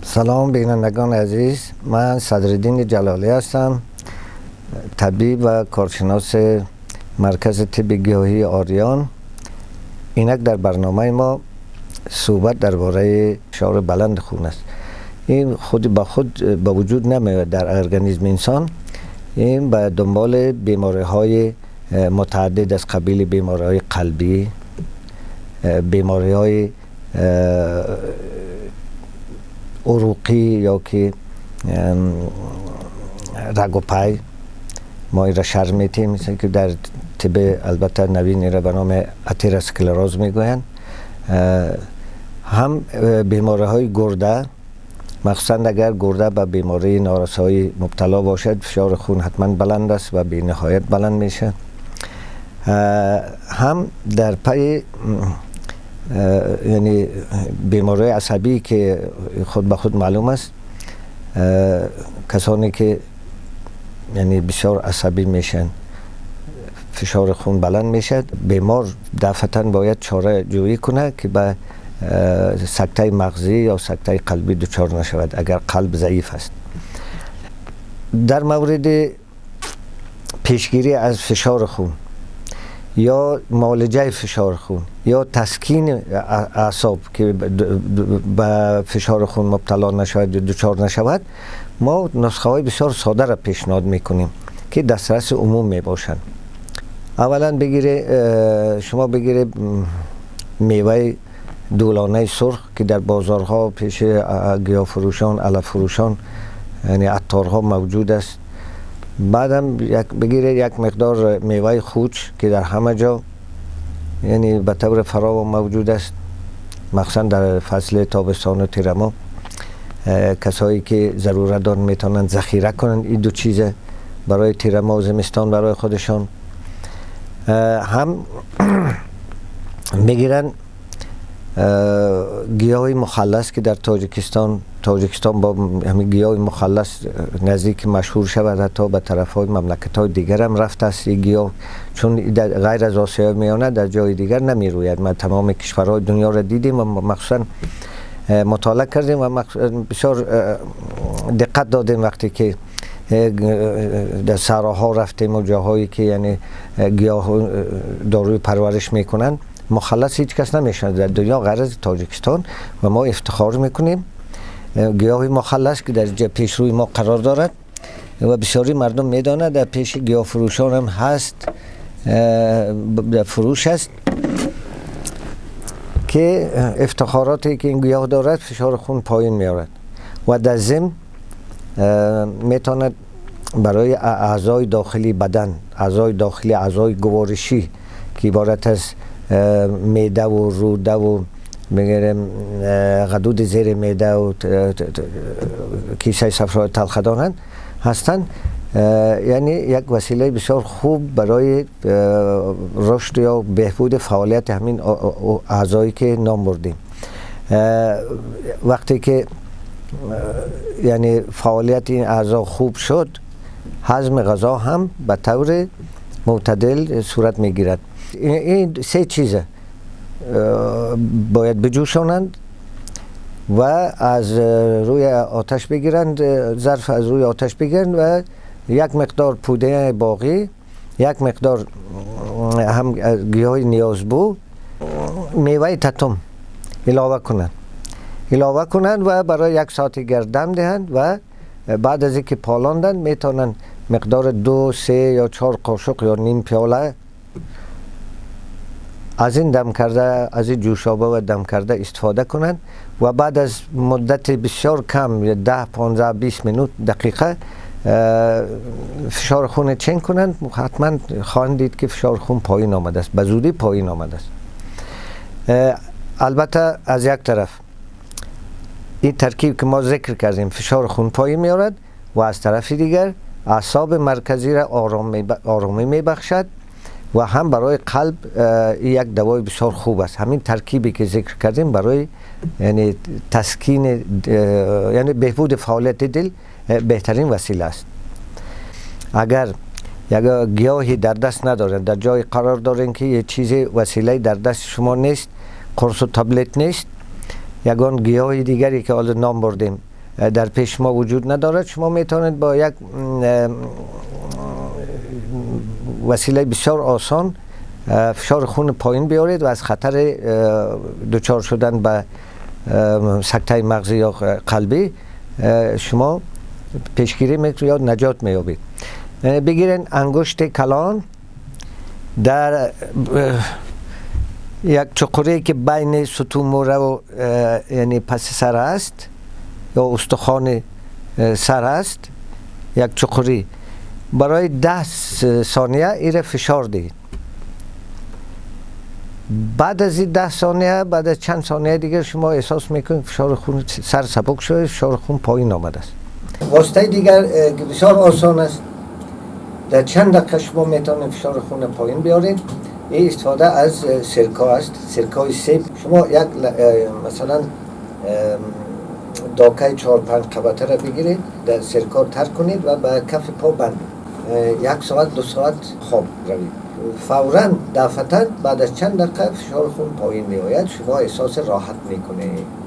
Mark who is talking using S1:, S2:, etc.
S1: سلام بینندگان عزیز، من صدرالدین جلالی هستم، طبیب و کارشناس مرکز طب گیاهی آریان. اینک در برنامه ما صحبت درباره فشار بلند خون است. این خود به خود به وجود نمیاد در ارگانیسم انسان. این به دنبال بیماری های متعدد از قبیل بیماری های قلبی، بیماری های عروقی یا که رگ و پای ما را شرمیتی مثل که در طب البته نوین را به نام اتروسکلروز میگویند. هم بیماری های گرده، مخصوصا اگر گرده به بیماری نارسایی مبتلا باشد فشار خون حتما بلند است و به نهایت بلند میشه. هم در پای یعنی بیماری عصبی که خود به خود معلوم است، کسانی که یعنی بسیار عصبی میشن فشار خون بلند میشد، بیمار دفعتاً باید چاره جویی کنه که به سکته مغزی یا سکته قلبی دچار نشود اگر قلب ضعیف است. در مورد پیشگیری از فشار خون یا معالجه فشار خون یا تسکین اعصاب که به فشار خون مبتلا نشود یا دچار نشود، ما نسخه های بسیار ساده را پیشنهاد میکنیم که دسترس عموم میباشند. اولا شما بگیره میوه دولانه سرخ که در بازارها پیش گیاه فروشان، علف فروشان یعنی عطارها موجود است. بعدم بگیره یک مقدار میوه خوچ که در همه جا یعنی به طور فراوان موجود است، مخصوصا در فصل تابستان و تیرما. کسایی که ضرورت دارن میتونن ذخیره کنن این دو چیزه برای تیرما و زمستان برای خودشان. هم بگیرن گیاه مخلص که در تاجیکستان با همین گیاه مخلص نزدیک مشهور شود، حتی به طرف های مملکت های دیگر هم رفته است این گیاه، چون غیر از آسیای میانه در جای دیگر نمی روید. ما تمام کشورهای دنیا را دیدیم و مخصوصا مطالعه کردیم و بسیار دقت دادیم وقتی که در صحراها رفتیم و جاهایی که یعنی گیاه داروی پرورش میکنن مخلص هیچ کس نمیشن در دنیا غیر از تاجیکستان و ما افتخار میکنیم گیاه مخلص که در پیش روی ما قرار دارد و بسیاری مردم میدانند. در پیش گیاه فروشان هم هست، در فروش است که افتخاراتی که این گیاه دارد فشار خون پایین میارد و در ضمن میتواند برای اعضای داخلی بدن، اعضای گوارشی که عبارت از معده و روده و بگیریم غدود زیر معده و کیسه صفرای تلخدان هستند، یعنی یک وسیله بسیار خوب برای رشد یا بهبود فعالیت همین اعضایی که نام بردیم. وقتی که یعنی فعالیت این اعضا خوب شد، هضم غذا هم به طور معتدل صورت میگیرد. این سه چیزه باید بجوشانند و از روی آتش بگیرند، ظرف از روی آتش بگیرند و یک مقدار پوده باقی، یک مقدار هم گیاه نیازبو، میوه تتم علاوه کنند و برای یک ساعت گردم دهند و بعد از اینکه پالاندند میتونن مقدار 2، 3 یا 4 قاشق یا نیم پیاله از این دم کرده، از این جوشابه و دم کرده استفاده کنند و بعد از مدت بسیار کم 10 15 20 منوت دقیقه فشار خون چین کنند. حتما خواهند دید که فشار خون پایین آمده است، به زودی پایین آمده است. البته از یک طرف این ترکیب که ما ذکر کردیم فشار خون پایین میارد و از طرف دیگر اعصاب مرکزی را آرامی میبخشد و هم برای قلب یک دوای بسیار خوب است. همین ترکیبی که ذکر کردیم برای یعنی تسکین یعنی بهبود فعالیت دل بهترین وسیله است. اگر یک گیاهی در دست ندارین، در جای قرار دارین که یه چیزی وسیله در دست شما نیست، قرص و تابلت نیست، یگان گیاه دیگری که حالا نام بردیم در پیش ما وجود ندارد. شما میتونید با یک وسیله بسیار آسان فشار خون پایین بیارید و از خطر دچار شدن به سکته مغزی یا قلبی شما پیشگیری میکنید یا نجات میابید. بگیرین انگشت کلان در یک چقوری که بین ستون موره و یعنی پس سر است یا استخوان سر است، یک چقوری برای 10 ثانیه ایره فشار دهید. بعد از این 10 ثانیه، بعد از چند ثانیه دیگه شما احساس میکنید فشار خون سر سبک شده، فشار خون پایین آمده است. واسطه دیگر که بسیار آسان است، در چند دقیقه شما میتونید فشار خون پایین بیارید. این استفاده از سرکه است، سرکه سیب. شما یک مثلا داکه 4-5 قبطه را بگیرید، در سرکه تر کنید و به کف پا بندید. 1 ساعت 2 ساعت خواب روید. فوراً دفعتاً بعد از چند دقیقه فشار خون پایین می آید، شما احساس راحت میکنید.